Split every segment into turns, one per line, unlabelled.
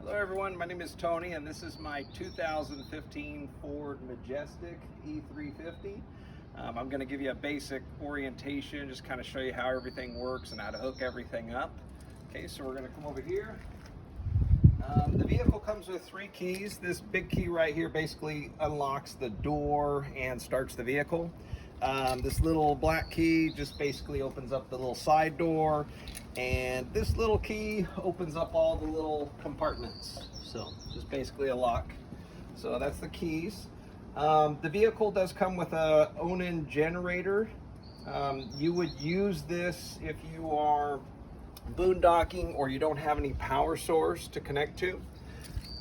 Hello everyone, my name is Tony and this is my 2015 Ford Majestic E350. I'm going to give you a basic orientation, just kind of show you how everything works and how to hook everything up. Okay, so we're going to come over here. The vehicle comes with 3 keys. This big key right here basically unlocks the door and starts the vehicle. This little black key just basically opens up the little side door, and this little key opens up all the little compartments. So just basically a lock. So that's the keys. The vehicle does come with a own-in generator. You would use this if you are boondocking or you don't have any power source to connect to.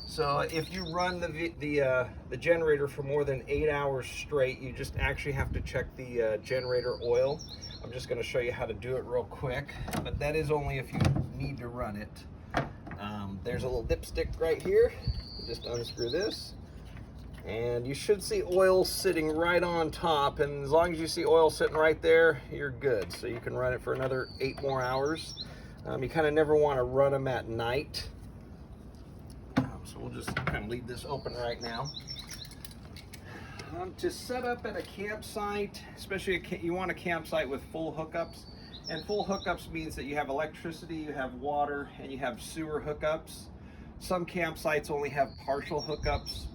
So if you run the generator for more than 8 hours straight, you just actually have to check the generator oil. I'm just going to show you how to do it real quick, but that is only if you need to run it. There's a little dipstick right here. You just unscrew this, and you should see oil sitting right on top, and as long as you see oil sitting right there, you're good. So you can run it for another 8 more hours. You kind of never want to run them at night. So we'll just kind of leave this open right now. To set up at a campsite, especially you want a campsite with full hookups. And full hookups means that you have electricity, you have water, and you have sewer hookups. Some campsites only have partial hookups,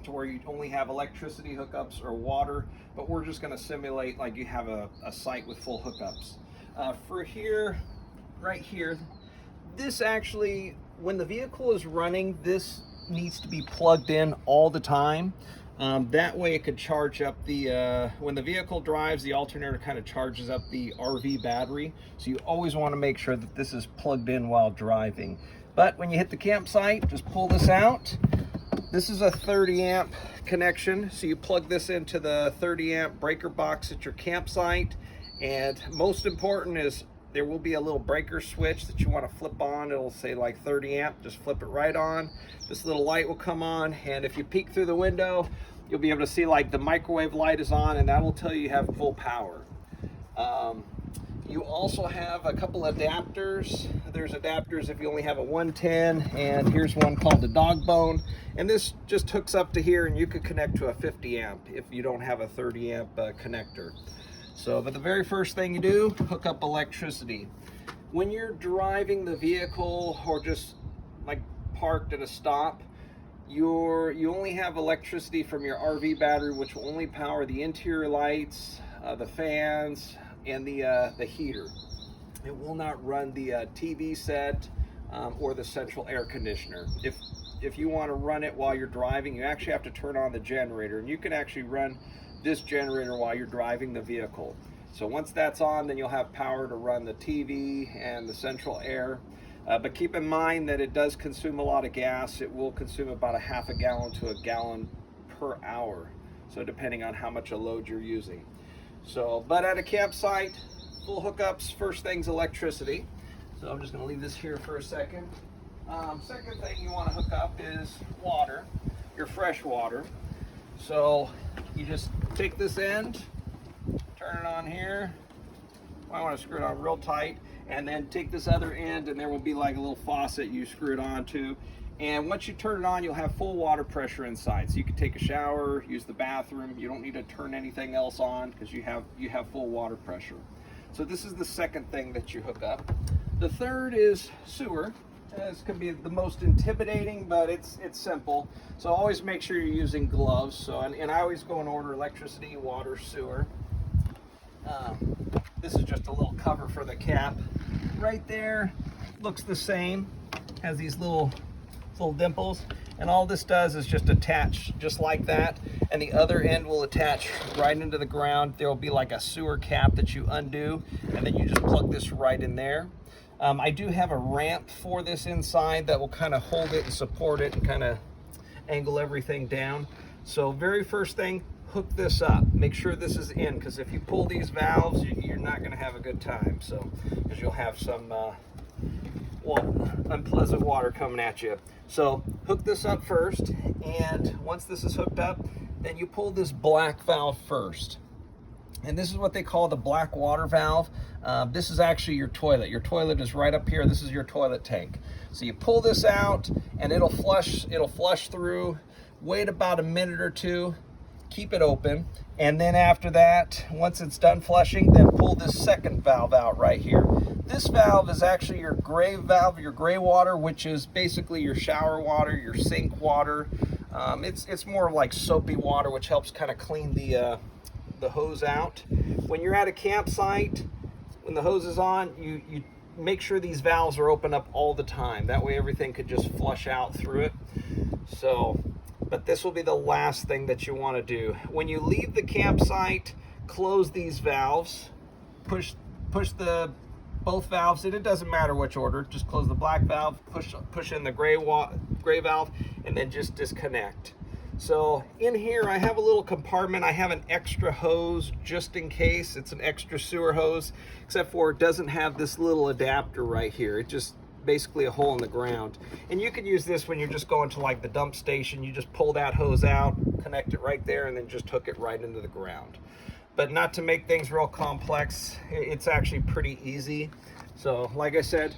to where you only have electricity hookups or water, but we're just going to simulate like you have a site with full hookups. For here, right here, this actually, when the vehicle is running, this needs to be plugged in all the time. That way it could charge up the, when the vehicle drives, the alternator kind of charges up the RV battery. So you always want to make sure that this is plugged in while driving. But when you hit the campsite, just pull this out. This is a 30 amp connection. So you plug this into the 30 amp breaker box at your campsite. And most important is, there will be a little breaker switch that you want to flip on. It'll say like 30 amp, just flip it right on. This little light will come on, and if you peek through the window, you'll be able to see like the microwave light is on, and that will tell you have full power. You also have a couple adapters. There's adapters if you only have a 110, and here's one called the dog bone. And this just hooks up to here, and you could connect to a 50 amp if you don't have a 30 amp connector. So, but the very first thing you do, hook up electricity. When you're driving the vehicle or just like parked at a stop, you only have electricity from your RV battery, which will only power the interior lights, the fans, and the heater. It will not run the TV set or the central air conditioner. If you want to run it while you're driving, you actually have to turn on the generator, and you can actually run this generator while you're driving the vehicle. So once that's on, then you'll have power to run the TV and the central air. But keep in mind that it does consume a lot of gas. It will consume about a half a gallon to a gallon per hour. So depending on how much a load you're using. So, but at a campsite, full hookups, first thing's electricity. So I'm just gonna leave this here for a second. Second thing you wanna hook up is water, your fresh water. So you just take this end, turn it on here. I want to screw it on real tight, and then take this other end, and there will be like a little faucet you screw it onto. And once you turn it on, you'll have full water pressure inside. So you can take a shower, use the bathroom. You don't need to turn anything else on because you have full water pressure. So this is the second thing that you hook up. The third is sewer. This can be the most intimidating, but it's simple. So always make sure you're using gloves. So and I always go in order: electricity, water, sewer. This is just a little cover for the cap. Right there, looks the same. Has these little dimples, and all this does is just attach just like that. And the other end will attach right into the ground. There will be like a sewer cap that you undo, and then you just plug this right in there. I do have a ramp for this inside that will kind of hold it and support it and kind of angle everything down. So very first thing, hook this up. Make sure this is in, because if you pull these valves, you're not going to have a good time. So, because you'll have some unpleasant water coming at you. So hook this up first, and once this is hooked up, then you pull this black valve first. And this is what they call the black water valve. This is actually your toilet. Your toilet is right up here. This is your toilet tank. So you pull this out and it'll flush through. Wait about a minute or two, keep it open, and then after that, once it's done flushing, then pull this second valve out right here. This valve is actually your gray valve, your gray water, which is basically your shower water, your sink water. It's more like soapy water, which helps kind of clean the hose out. When you're at a campsite, when the hose is on, you make sure these valves are open up all the time. That way everything could just flush out through it. So, but this will be the last thing that you want to do. When you leave the campsite, close these valves, push both valves in. It doesn't matter which order. Just close the black valve, push in the gray valve, and then just disconnect. So in here I have a little compartment. I have an extra hose just in case. It's an extra sewer hose, except for it doesn't have this little adapter right here. It just basically a hole in the ground. And you could use this when you're just going to like the dump station. You just pull that hose out, connect it right there, and then just hook it right into the ground. But not to make things real complex, it's actually pretty easy. So like I said,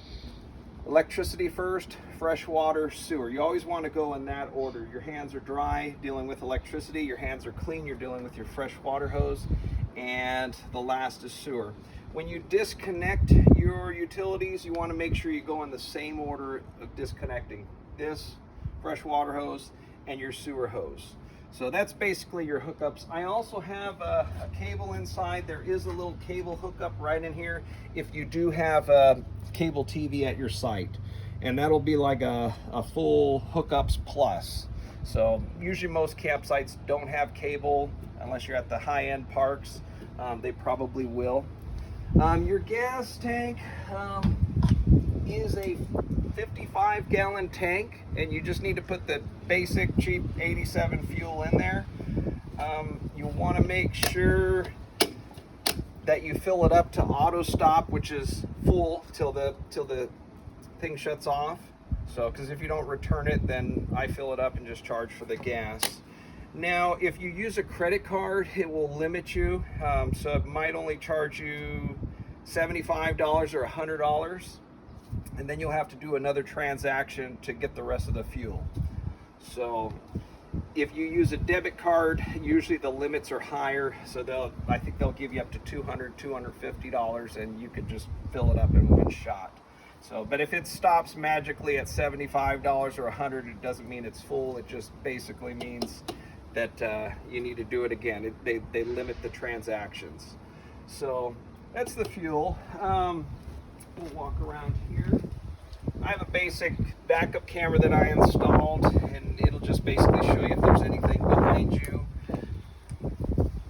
electricity first, fresh water, sewer. You always want to go in that order. Your hands are dry dealing with electricity, your hands are clean, you're dealing with your fresh water hose, and the last is sewer. When you disconnect your utilities, you want to make sure you go in the same order of disconnecting. This, fresh water hose, and your sewer hose. So that's basically your hookups. I also have a cable inside. There is a little cable hookup right in here if you do have a cable TV at your site. And that'll be like a full hookups plus. So usually most campsites don't have cable unless you're at the high-end parks. They probably will. Your gas tank is a 55-gallon tank, and you just need to put the basic cheap 87 fuel in there. You want to make sure that you fill it up to auto stop, which is full till the thing shuts off. So because if you don't return it, then I fill it up and just charge for the gas. Now if you use a credit card, it will limit you, so it might only charge you $75 or $100, and then you'll have to do another transaction to get the rest of the fuel. So if you use a debit card, usually the limits are higher, so I think they'll give you up to $200, $250, and you could just fill it up in one shot. So, but if it stops magically at $75 or $100, it doesn't mean it's full. It just basically means that you need to do it again. They limit the transactions. So that's the fuel. We'll walk around here. I have a basic backup camera that I installed, and it'll just basically show you if there's anything behind you.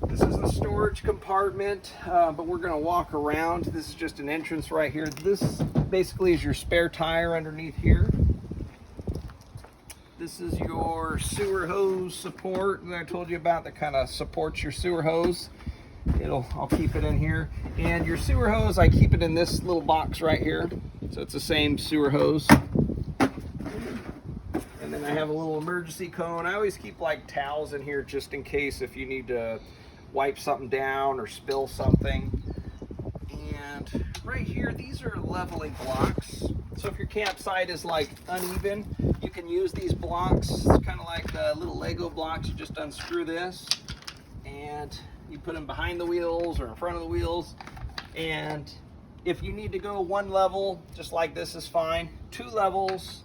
This is the storage compartment, but we're going to walk around. This is just an entrance right here. This basically is your spare tire underneath here. This is your sewer hose support that I told you about that kind of supports your sewer hose. I'll keep it in here. And your sewer hose, I keep it in this little box right here. So it's the same sewer hose. And then I have a little emergency cone. I always keep like towels in here just in case if you need to wipe something down or spill something. And right here, these are leveling blocks. So if your campsite is like uneven, you can use these blocks. It's kind of like little Lego blocks. You just unscrew this and you put them behind the wheels or in front of the wheels. And if you need to go one level, just like this is fine. 2 levels,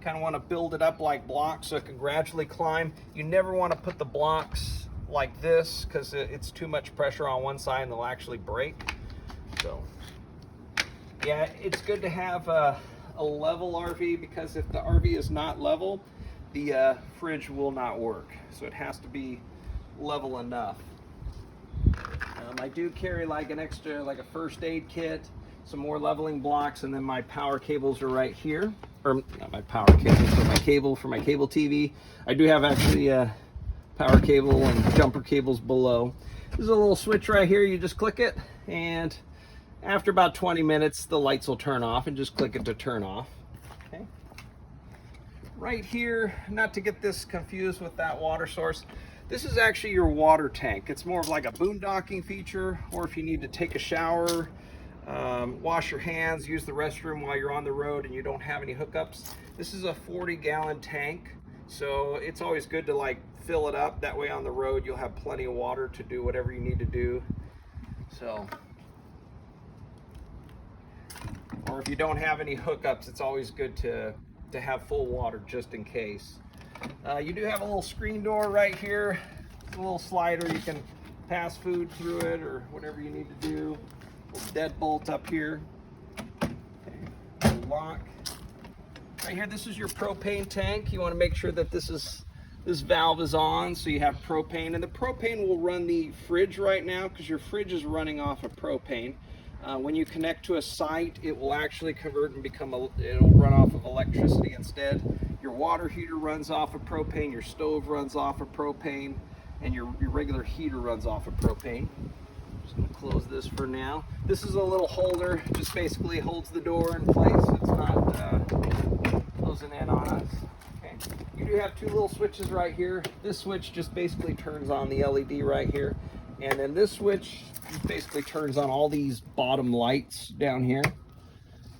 kind of want to build it up like blocks so it can gradually climb. You never want to put the blocks like this because it's too much pressure on one side and they'll actually break. So yeah, it's good to have a level RV, because if the RV is not level, the fridge will not work. So it has to be level enough. I do carry like an extra, like a first aid kit, some more leveling blocks, and then my power cables are right here. Or not my power cables, but my cable for my cable TV. I do have actually a power cable and jumper cables below. There's a little switch right here. You just click it, and after about 20 minutes, the lights will turn off, and just click it to turn off. Okay. Right here, not to get this confused with that water source, This is actually your water tank. It's more of like a boondocking feature, or if you need to take a shower, wash your hands, use the restroom while you're on the road and you don't have any hookups. This is a 40-gallon tank, so it's always good to like fill it up. That way on the road you'll have plenty of water to do whatever you need to do. So, or if you don't have any hookups, it's always good to have full water just in case. You do have a little screen door right here, a little slider. You can pass food through it or whatever you need to do. A little deadbolt up here. Okay. Lock. Right here, this is your propane tank. You want to make sure that this valve is on, so you have propane, and the propane will run the fridge right now because your fridge is running off of propane. When you connect to a site, it will actually convert and it'll run off of electricity instead. Your water heater runs off of propane, your stove runs off of propane, and your regular heater runs off of propane. Just gonna close this for now. This is a little holder, just basically holds the door in place. It's not closing in on us. Okay. You do have two little switches right here. This switch just basically turns on the LED right here. And then this switch basically turns on all these bottom lights down here.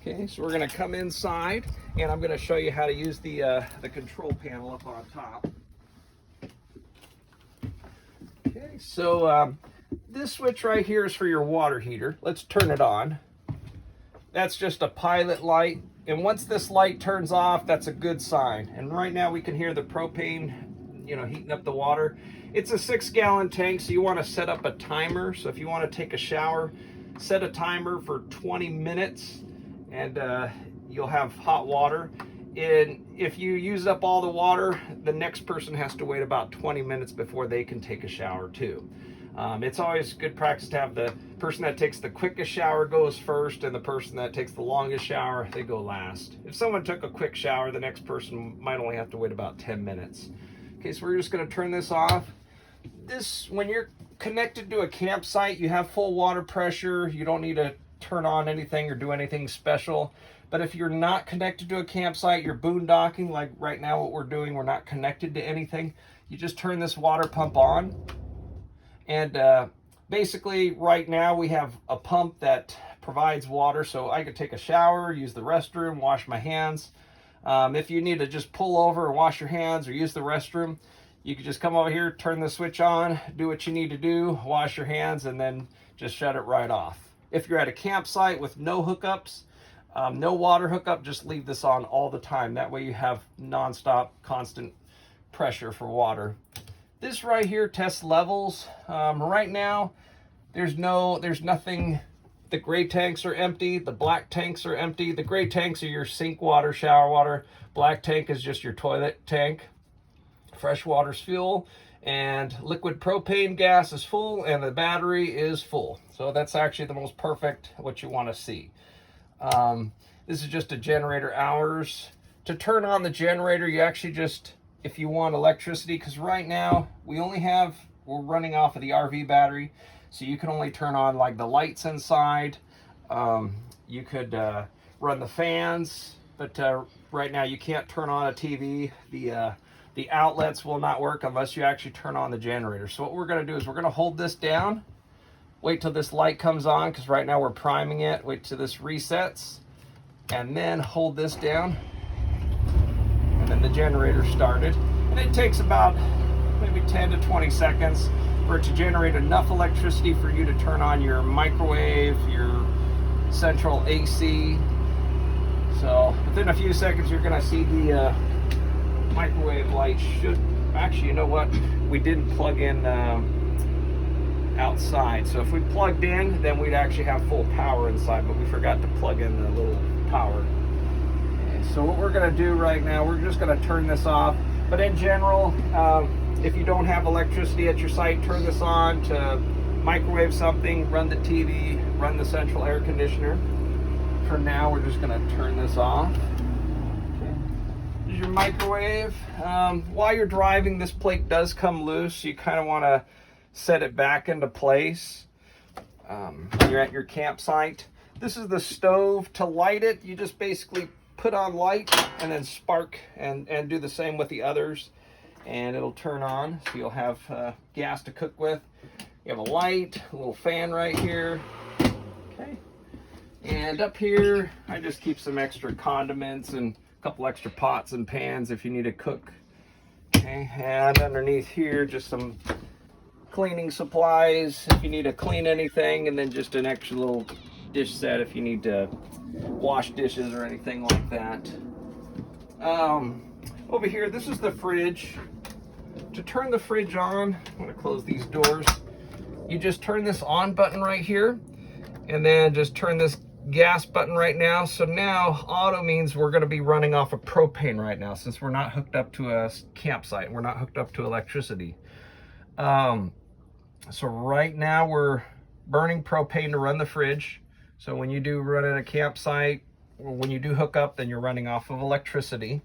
Okay, so we're gonna come inside and I'm gonna show you how to use the control panel up on top. Okay, so this switch right here is for your water heater. Let's turn it on. That's just a pilot light. And once this light turns off, that's a good sign. And right now we can hear the propane, heating up the water. It's a 6-gallon tank, so you want to set up a timer. So if you want to take a shower, set a timer for 20 minutes and you'll have hot water. And if you use up all the water, the next person has to wait about 20 minutes before they can take a shower too. It's always good practice to have the person that takes the quickest shower goes first, and the person that takes the longest shower, they go last. If someone took a quick shower, the next person might only have to wait about 10 minutes. Okay, so we're just going to turn this off. When you're connected to a campsite, you have full water pressure. You don't need to turn on anything or do anything special. But if you're not connected to a campsite, you're boondocking, like right now what we're doing, we're not connected to anything. You just turn this water pump on. And basically right now we have a pump that provides water, so I could take a shower, use the restroom, wash my hands. If you need to just pull over and wash your hands or use the restroom, you could just come over here, turn the switch on, do what you need to do, wash your hands, and then just shut it right off. If you're at a campsite with no hookups, no water hookup, just leave this on all the time. That way you have nonstop, constant pressure for water. This right here tests levels. Right now, there's nothing. The gray tanks are empty. The black tanks are empty. The gray tanks are your sink water, shower water. Black tank is just your toilet tank. Fresh water's fuel, and liquid propane gas is full, and the battery is full. So that's actually the most perfect, what you want to see. This is just a generator hours. To turn on the generator, you actually just, if you want electricity, because right now we're running off of the RV battery, so you can only turn on like the lights inside. You could run the fans, but right now you can't turn on a TV. The outlets will not work unless you actually turn on the generator. So what we're going to do is we're going to hold this down, wait till this light comes on, because right now we're priming it, wait till this resets, and then hold this down, and then the generator started. And it takes about maybe 10 to 20 seconds for it to generate enough electricity for you to turn on your microwave, your central AC. So within a few seconds you're going to see the microwave light should, actually, you know what, we didn't plug in outside, so if we plugged in, then we'd actually have full power inside, but we forgot to plug in the little power. Okay, so what we're going to do right now, we're just going to turn this off. But in general, if you don't have electricity at your site, turn this on to microwave something, run the TV, run the central air conditioner. For now, we're just going to turn this off. Your microwave. While you're driving, this plate does come loose. You kind of want to set it back into place. When you're at your campsite, this is the stove. To light it, you just basically put on light and then spark, and do the same with the others. and it'll turn on, so you'll have gas to cook with. You have a light, a little fan right here. Okay. And up here, I just keep some extra condiments and a couple extra pots and pans if you need to cook. Okay. And underneath here, just some cleaning supplies if you need to clean anything, and then just an extra little dish set if you need to wash dishes or anything like that. Over here, this is the fridge. To turn the fridge on, I'm going to close these doors. You just turn this on button right here, and then just turn this gas button right now. So now auto means we're going to be running off of propane right now, since we're not hooked up to a campsite. We're not hooked up to electricity. So right now we're burning propane to run the fridge. So when you do run at a campsite, or when you do hook up, then you're running off of electricity.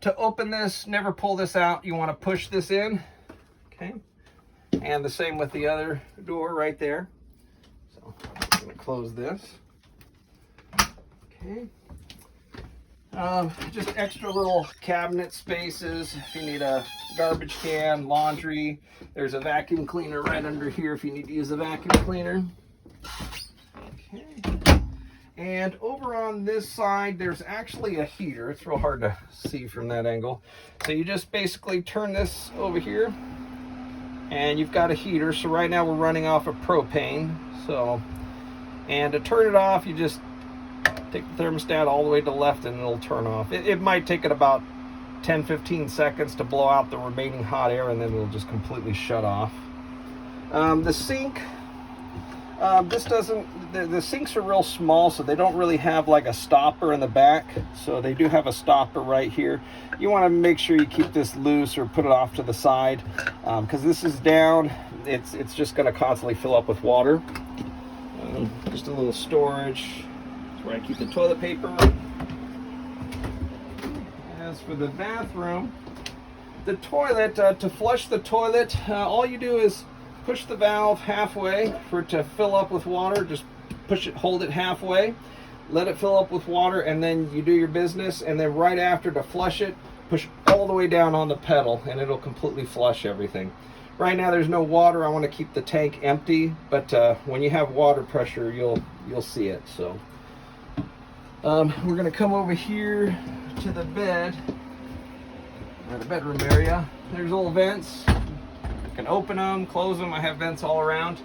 To open this, never pull this out. You want to push this in, okay? And the same with the other door right there. So I'm going to close this. Okay. Just extra little cabinet spaces if you need a garbage can, laundry. There's a vacuum cleaner right under here if you need to use a vacuum cleaner. Okay. And over on this side, there's actually a heater. It's real hard to see from that angle. So you just basically turn this over here, and you've got a heater. So right now we're running off of propane. So, and to turn it off, you just take the thermostat all the way to the left and it'll turn off. It might take it about 10-15 seconds to blow out the remaining hot air, and then it'll just completely shut off. The sink, the sinks are real small, so they don't really have like a stopper in the back. So they do have a stopper right here. You want to make sure you keep this loose or put it off to the side, because this is down. It's just going to constantly fill up with water. Just a little storage. That's where I keep the toilet paper. As for the bathroom, the toilet, to flush the toilet, all you do is push the valve halfway for it to fill up with water. Just push it, hold it halfway, let it fill up with water, and then you do your business. And then right after, to flush it, push all the way down on the pedal, and it'll completely flush everything. Right now there's no water. I want to keep the tank empty, but when you have water pressure, you'll see it. So we're gonna come over here to the bed, or the bedroom area. There's little vents. You can open them, close them. I have vents all around.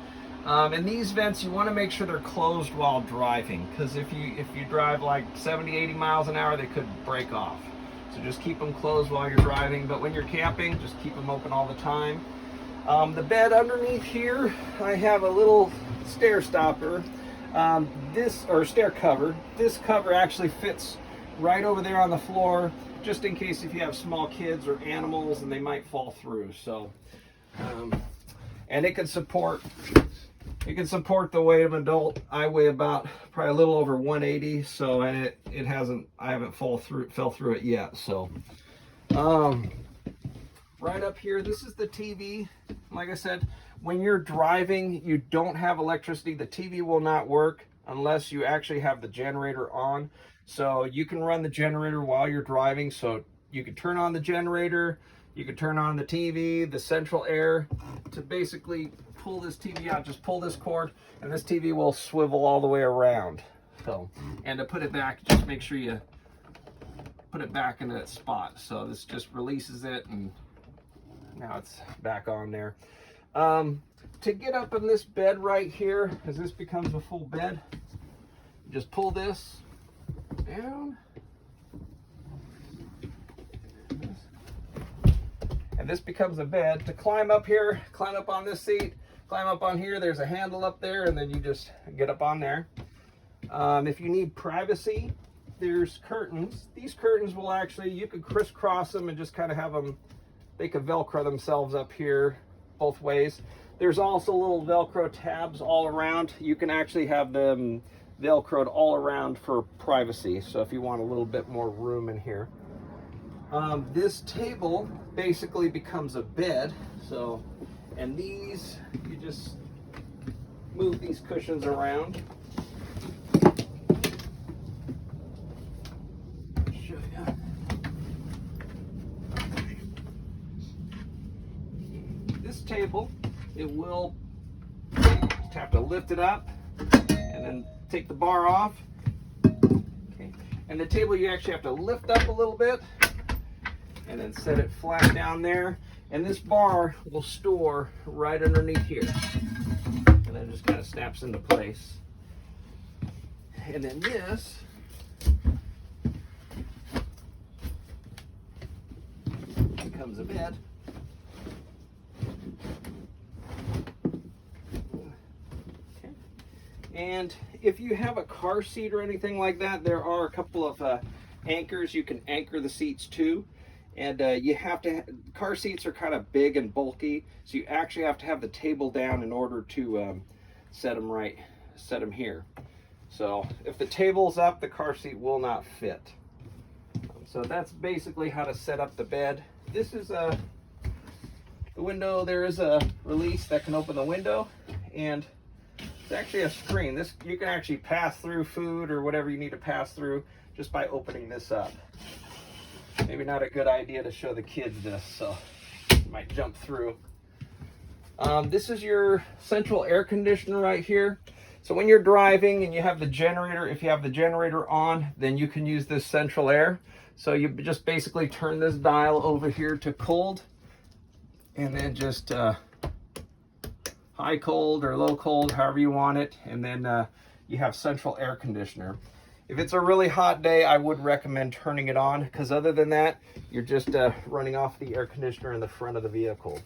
And these vents, you want to make sure they're closed while driving, because if you drive like 70-80 miles an hour, they could break off. So just keep them closed while you're driving. But when you're camping, just keep them open all the time. The bed underneath here, I have a little stair stopper. Stair cover. This cover actually fits right over there on the floor, just in case if you have small kids or animals and they might fall through. So, and it can support the weight of an adult. I weigh about probably a little over 180. So, and I haven't fell through it yet. So, right up here, this is the TV. Like I said, when you're driving, you don't have electricity. The TV will not work unless you actually have the generator on. So you can run the generator while you're driving. So you can turn on the generator, you can turn on the TV, the central air. To basically pull this TV out, just pull this cord, and this TV will swivel all the way around. So, and to put it back, just make sure you put it back into that spot. So this just releases it, and now it's back on there. To get up in this bed right here, as this becomes a full bed, just pull this down, and this becomes a bed. To climb up here, climb up on this seat, climb up on here, there's a handle up there, and then you just get up on there. If you need privacy, there's curtains. These curtains will actually, you could crisscross them and just kind of have them, they could Velcro themselves up here both ways. There's also little Velcro tabs all around. You can actually have them Velcroed all around for privacy. So if you want a little bit more room in here. This table basically becomes a bed. So, and these, you just move these cushions around. table, it will just have to lift it up and then take the bar off. Okay. And the table you actually have to lift up a little bit and then set it flat down there. And this bar will store right underneath here. And then it just kind of snaps into place. And then this becomes a bed. Okay. And if you have a car seat or anything like that, there are a couple of anchors you can anchor the seats to. And you have to, car seats are kind of big and bulky, so you actually have to have the table down in order to set them right, set them here. So if the table's up, the car seat will not fit. So that's basically how to set up the bed. This is the window. There is a release that can open the window, and it's actually a screen. This, you can actually pass through food or whatever you need to pass through just by opening this up. Maybe not a good idea to show the kids this, so you might jump through. This is your central air conditioner right here. So when you're driving and you have the generator, if you have the generator on, then you can use this central air. So you just basically turn this dial over here to cold, and then just high cold or low cold, however you want it. And then you have central air conditioner. If it's a really hot day, I would recommend turning it on, because other than that, you're just running off the air conditioner in the front of the vehicle.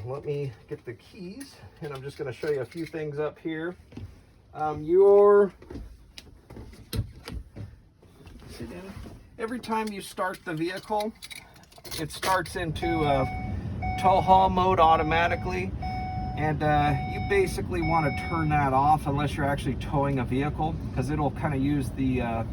Let me get the keys, and I'm just going to show you a few things up here. Every time you start the vehicle, it starts into tow haul mode automatically. And you basically want to turn that off unless you're actually towing a vehicle, because it'll kind of use the,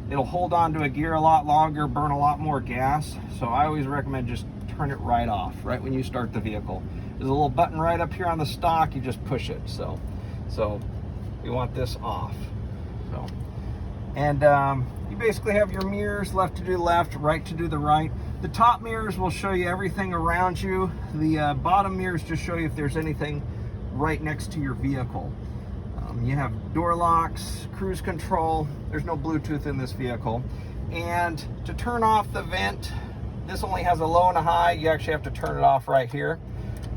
it'll hold on to a gear a lot longer, burn a lot more gas. So I always recommend just turn it right off, right when you start the vehicle. There's a little button right up here on the stock, you just push it. So you want this off. So, and you basically have your mirrors, left to do left, right to do the right. The top mirrors will show you everything around you. The bottom mirrors just show you if there's anything right next to your vehicle. You have door locks, cruise control. There's no Bluetooth in this vehicle. And to turn off the vent, this only has a low and a high. You actually have to turn it off right here.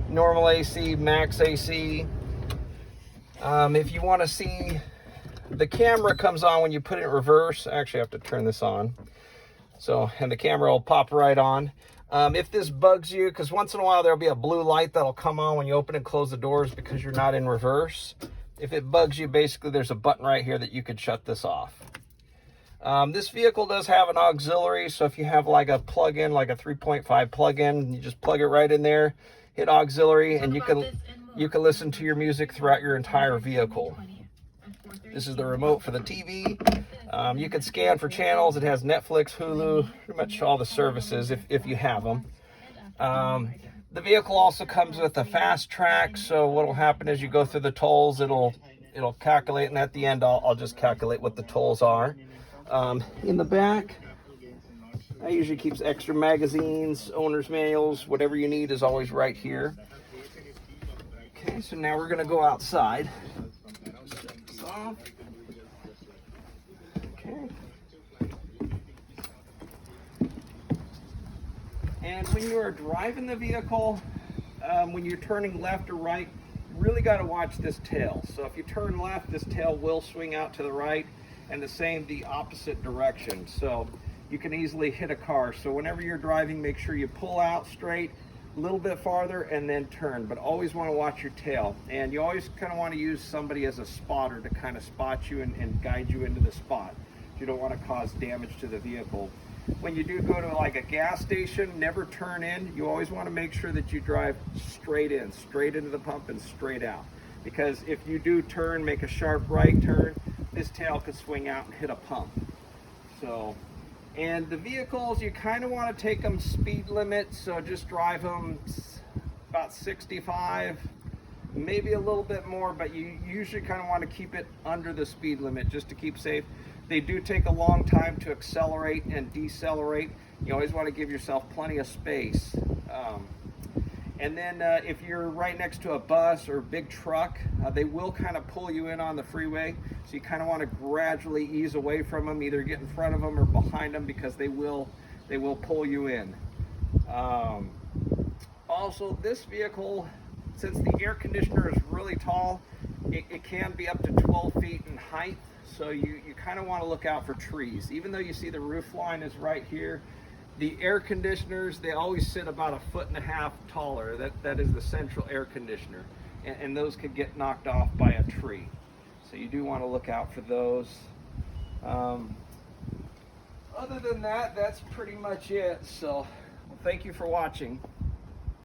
Normal AC, max AC. If you want to see, the camera comes on when you put it in reverse. I actually have to turn this on. So, and the camera will pop right on. If this bugs you, because once in a while there'll be a blue light that'll come on when you open and close the doors because you're not in reverse. If it bugs you, basically there's a button right here that you could shut this off. This vehicle does have an auxiliary, so if you have like a plug-in, like a 3.5 plug-in, you just plug it right in there, hit auxiliary, and you can listen to your music throughout your entire vehicle. This is the remote for the TV. You can scan for channels. It has Netflix, Hulu, pretty much all the services if you have them. The vehicle also comes with a fast track, so what will happen is you go through the tolls, it'll calculate, and at the end I'll just calculate what the tolls are. In the back, I usually keeps extra magazines, owner's manuals, whatever you need is always right here. Okay, so now we're going to go outside. Okay. And when you are driving the vehicle, when you're turning left or right, you really got to watch this tail. So if you turn left, this tail will swing out to the right, and the same the opposite direction. So you can easily hit a car. So whenever you're driving, make sure you pull out straight, a little bit farther, and then turn. But always want to watch your tail. And you always kind of want to use somebody as a spotter to kind of spot you and guide you into the spot. You don't want to cause damage to the vehicle. When you do go to like a gas station, never turn in. You always want to make sure that you drive straight in, straight into the pump and straight out. Because if you do turn, make a sharp right turn, this tail could swing out and hit a pump. So, and the vehicles, you kind of want to take them speed limit, so just drive them about 65, maybe a little bit more, but you usually kind of want to keep it under the speed limit just to keep safe. They do take a long time to accelerate and decelerate. You always want to give yourself plenty of space. And then if you're right next to a bus or a big truck, they will kind of pull you in on the freeway. So you kind of want to gradually ease away from them, either get in front of them or behind them, because they will pull you in. Also, this vehicle, since the air conditioner is really tall, it can be up to 12 feet in height. So you kind of want to look out for trees. Even though you see the roof line is right here, the air conditioners, they always sit about 1.5 feet taller. That is the central air conditioner. And those could get knocked off by a tree. So you do want to look out for those. Other than that, that's pretty much it. So thank you for watching.